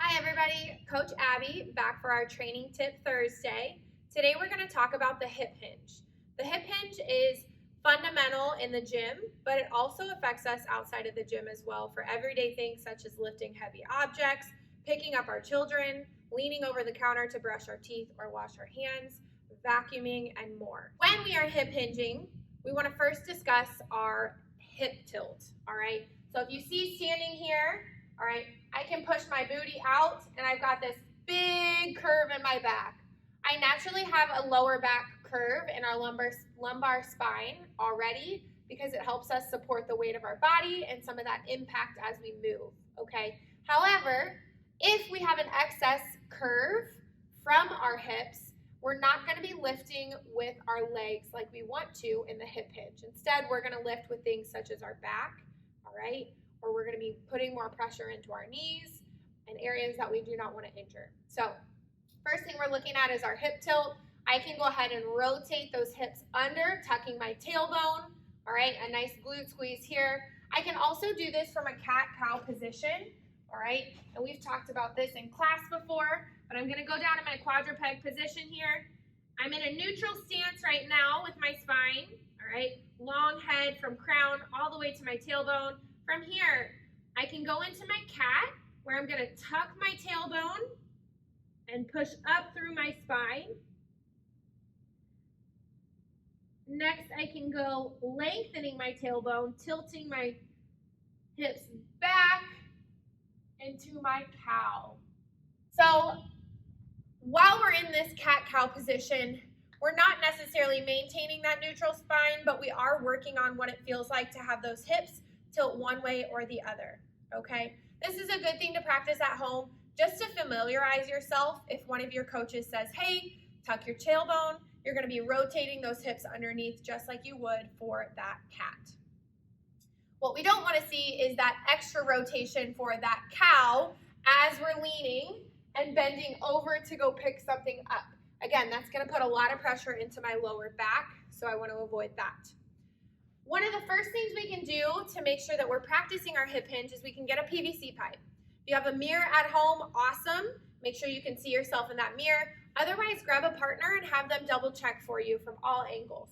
Hi everybody, Coach Abby back for our Training Tip Thursday. Today we're going to talk about the hip hinge. The hip hinge is fundamental in the gym, but it also affects us outside of the gym as well for everyday things such as lifting heavy objects, picking up our children, leaning over the counter to brush our teeth or wash our hands, vacuuming, and more. When we are hip hinging, we want to first discuss our hip tilt, all right? So if you see standing here, all right, I can push my booty out and I've got this big curve in my back. I naturally have a lower back curve in our lumbar spine already because it helps us support the weight of our body and some of that impact as we move, okay? However, if we have an excess curve from our hips, we're not going to be lifting with our legs like we want to in the hip hinge. Instead, we're going to lift with things such as our back, all right? Or we're going to be putting more pressure into our knees and areas that we do not want to injure. So first thing we're looking at is our hip tilt. I can go ahead and rotate those hips under, tucking my tailbone, all right, a nice glute squeeze here. I can also do this from a cat-cow position, all right, and we've talked about this in class before, but I'm going to go down in my quadruped position here. I'm in a neutral stance right now with my spine, all right, long head from crown all the way to my tailbone. From here, I can go into my cat where I'm going to tuck my tailbone and push up through my spine. Next, I can go lengthening my tailbone, tilting my hips back into my cow. So while we're in this cat-cow position, we're not necessarily maintaining that neutral spine, but we are working on what it feels like to have those hips tilt one way or the other, okay? This is a good thing to practice at home just to familiarize yourself. If one of your coaches says, hey, tuck your tailbone, you're gonna be rotating those hips underneath just like you would for that cat. What we don't wanna see is that extra rotation for that cow as we're leaning and bending over to go pick something up. Again, that's gonna put a lot of pressure into my lower back, so I wanna avoid that. One of the first things we can do to make sure that we're practicing our hip hinge is we can get a PVC pipe. If you have a mirror at home, awesome. Make sure you can see yourself in that mirror. Otherwise, grab a partner and have them double check for you from all angles.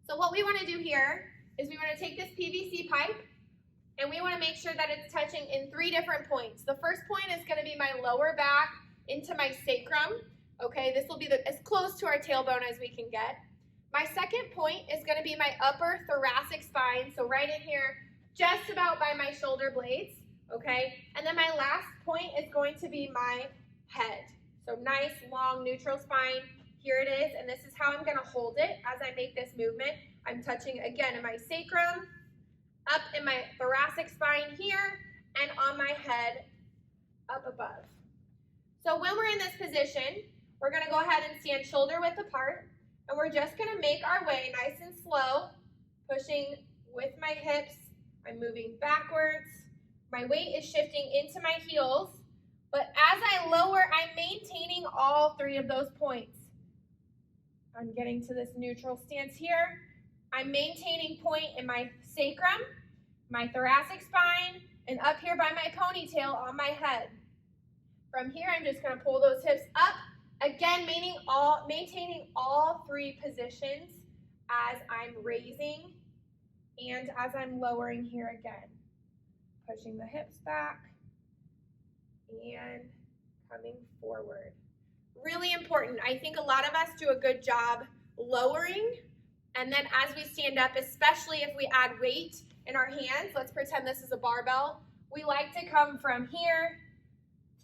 So what we want to do here is we want to take this PVC pipe and we want to make sure that it's touching in 3 different points. The first point is going to be my lower back into my sacrum. Okay, this will be as close to our tailbone as we can get. My second point is going to be my upper thoracic spine, so right in here, just about by my shoulder blades, okay? And then my last point is going to be my head. So nice, long, neutral spine. Here it is, and this is how I'm going to hold it as I make this movement. I'm touching, again, in my sacrum, up in my thoracic spine here, and on my head up above. So when we're in this position, we're going to go ahead and stand shoulder width apart. And we're just going to make our way nice and slow, pushing with my hips. I'm moving backwards. My weight is shifting into my heels. But as I lower, I'm maintaining all 3 of those points. I'm getting to this neutral stance here. I'm maintaining point in my sacrum, my thoracic spine, and up here by my ponytail on my head. From here, I'm just going to pull those hips up. Again, maintaining all 3 positions as I'm raising and as I'm lowering here again. Pushing the hips back and coming forward. Really important. I think a lot of us do a good job lowering, and then as we stand up, especially if we add weight in our hands, let's pretend this is a barbell, we like to come from here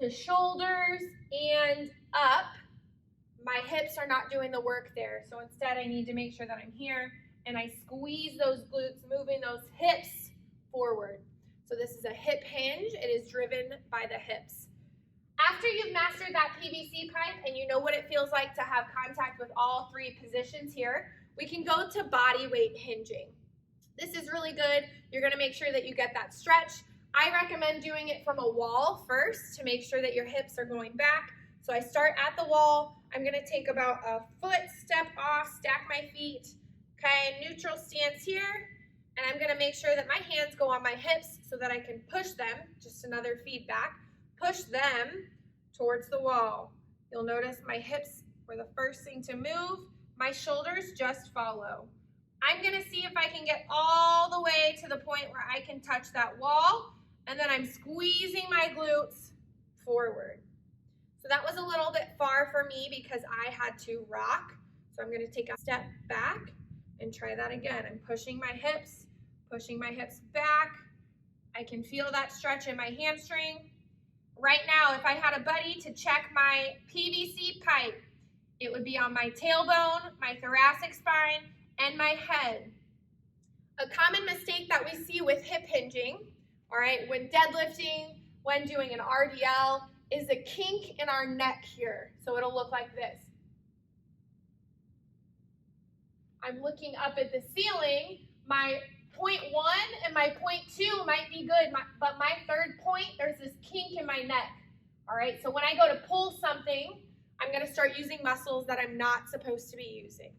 to shoulders and up. My hips are not doing the work there, so instead I need to make sure that I'm here and I squeeze those glutes, moving those hips forward. So this is a hip hinge. It is driven by the hips. After you've mastered that PVC pipe and you know what it feels like to have contact with all 3 positions here, we can go to body weight hinging. This is really good. You're going to make sure that you get that stretch. I recommend doing it from a wall first to make sure that your hips are going back. So I start at the wall. I'm going to take about a foot, step off, stack my feet, okay, neutral stance here, and I'm going to make sure that my hands go on my hips so that I can push them, just another feedback, push them towards the wall. You'll notice my hips were the first thing to move. My shoulders just follow. I'm gonna see if I can get all the way to the point where I can touch that wall, and then I'm squeezing my glutes forward. So that was a little bit far for me because I had to rock. So I'm gonna take a step back and try that again. I'm pushing my hips back. I can feel that stretch in my hamstring. Right now, if I had a buddy to check my PVC pipe, it would be on my tailbone, my thoracic spine, and my head. A common mistake that we see with hip hinging, all right, when deadlifting, when doing an RDL, is a kink in our neck here. So it'll look like this. I'm looking up at the ceiling. My point 1 and my point 2 might be good, but my third point, there's this kink in my neck. All right, so when I go to pull something, I'm gonna start using muscles that I'm not supposed to be using.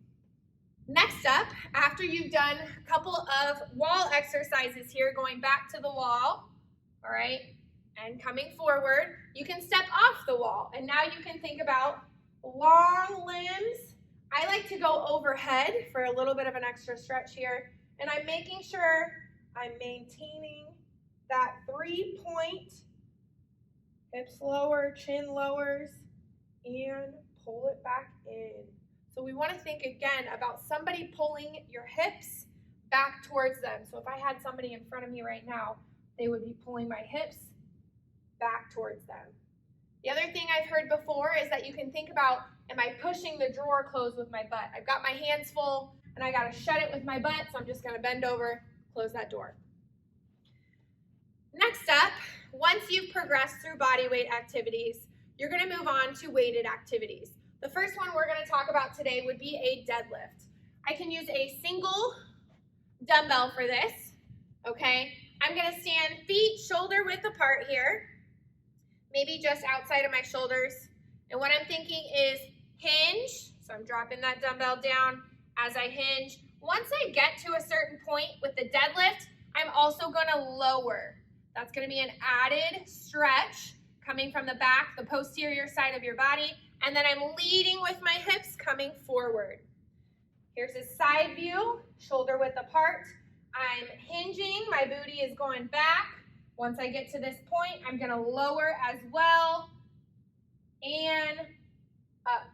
Next up, after you've done a couple of wall exercises here, going back to the wall, all right, and coming forward, you can step off the wall. And now you can think about long limbs. I like to go overhead for a little bit of an extra stretch here. And I'm making sure I'm maintaining that 3-point, hips lower, chin lowers, and pull it back in. So we want to think again about somebody pulling your hips back towards them. So if I had somebody in front of me right now, they would be pulling my hips back towards them. The other thing I've heard before is that you can think about, am I pushing the drawer closed with my butt? I've got my hands full and I got to shut it with my butt, so I'm just going to bend over, close that door. Next up, once you've progressed through body weight activities, you're going to move on to weighted activities. The first one we're going to talk about today would be a deadlift. I can use a single dumbbell for this, okay? I'm going to stand feet shoulder width apart here, maybe just outside of my shoulders. And what I'm thinking is hinge, so I'm dropping that dumbbell down as I hinge. Once I get to a certain point with the deadlift, I'm also going to lower. That's going to be an added stretch coming from the back, the posterior side of your body, and then I'm leading with my hips coming forward. Here's a side view, shoulder width apart. I'm hinging, my booty is going back. Once I get to this point, I'm gonna lower as well, and up.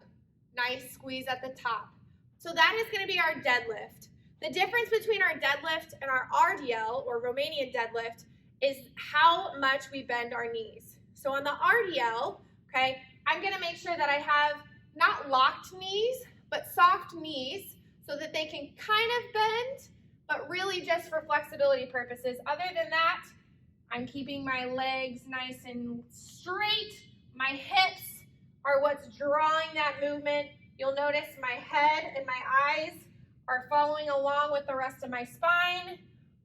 Nice squeeze at the top. So that is gonna be our deadlift. The difference between our deadlift and our RDL, or Romanian deadlift, is how much we bend our knees. So on the RDL, okay, I'm gonna make sure that I have not locked knees, but soft knees so that they can kind of bend, but really just for flexibility purposes. Other than that, I'm keeping my legs nice and straight. My hips are what's drawing that movement. You'll notice my head and my eyes are following along with the rest of my spine.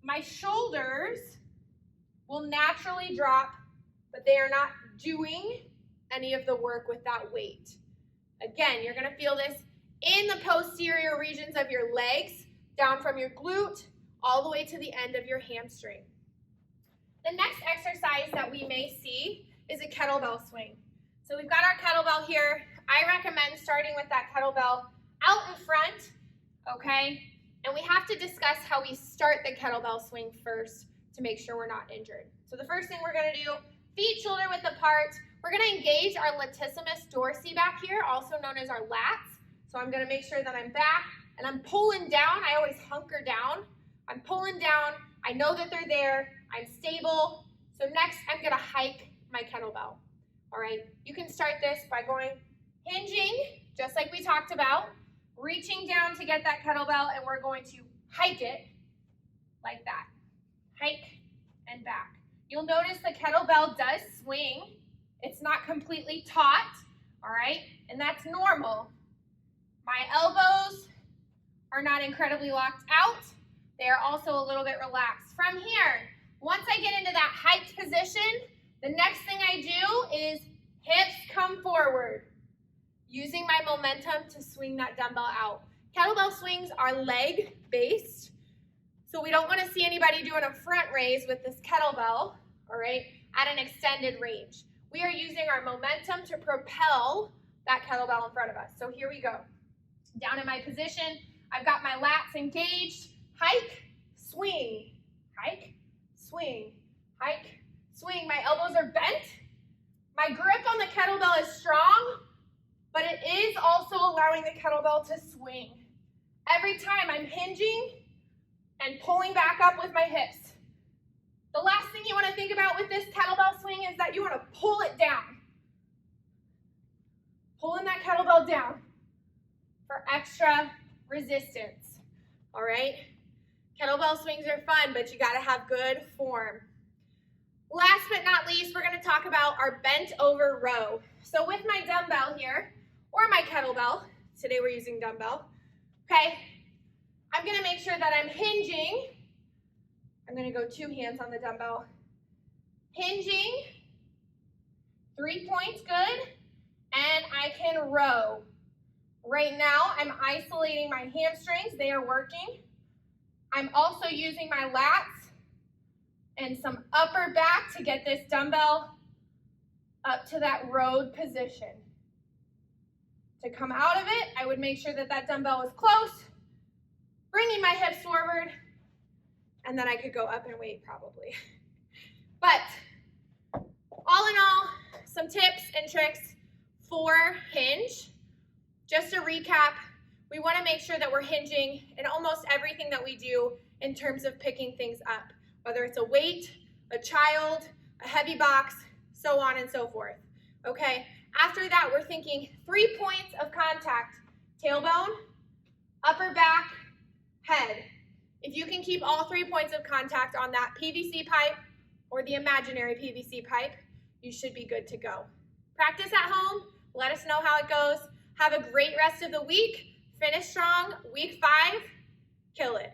My shoulders will naturally drop, but they are not doing any of the work with that weight. Again, you're gonna feel this in the posterior regions of your legs, down from your glute, all the way to the end of your hamstring. The next exercise that we may see is a kettlebell swing. So we've got our kettlebell here. I recommend starting with that kettlebell out in front, okay? And we have to discuss how we start the kettlebell swing first to make sure we're not injured. So the first thing we're gonna do, feet shoulder width apart. We're gonna engage our latissimus dorsi back here, also known as our lats. So I'm gonna make sure that I'm back and I'm pulling down. I always hunker down. I'm pulling down. I know that they're there. I'm stable. So next, I'm gonna hike my kettlebell. All right, you can start this by going hinging, just like we talked about, reaching down to get that kettlebell, and we're going to hike it like that. Hike and back. You'll notice the kettlebell does swing. It's not completely taut, all right? And that's normal. My elbows are not incredibly locked out. They are also a little bit relaxed. From here, once I get into that hiked position, the next thing I do is hips come forward, using my momentum to swing that dumbbell out. Kettlebell swings are leg-based, so we don't want to see anybody doing a front raise with this kettlebell, all right, at an extended range. we are using our momentum to propel that kettlebell in front of us. So here we go. Down in my position, I've got my lats engaged. Hike, swing, hike, swing, hike, swing. My elbows are bent. My grip on the kettlebell is strong, but it is also allowing the kettlebell to swing. Every time I'm hinging and pulling back up with my hips. The last thing you want to think about with this kettlebell swing is that you want to pull it down. Pulling that kettlebell down for extra resistance, all right? Kettlebell swings are fun, but you gotta have good form. Last but not least, we're gonna talk about our bent over row. So with my dumbbell here, or my kettlebell, today we're using dumbbell, okay? I'm gonna make sure that I'm hinging. I'm gonna go 2 hands on the dumbbell. Hinging, 3 points, good, and I can row. Right now, I'm isolating my hamstrings, they are working. I'm also using my lats and some upper back to get this dumbbell up to that rowed position. To come out of it, I would make sure that that dumbbell is close, bringing my hips forward, and then I could go up and wait probably. But all in all, some tips and tricks for hinge. Just to recap, we want to make sure that we're hinging in almost everything that we do in terms of picking things up, whether it's a weight, a child, a heavy box, so on and so forth, okay? After that, we're thinking 3 points of contact: tailbone, upper back, head. If you can keep all 3 points of contact on that PVC pipe or the imaginary PVC pipe, you should be good to go. Practice at home. Let us know how it goes. Have a great rest of the week. Finish strong. Week 5, kill it.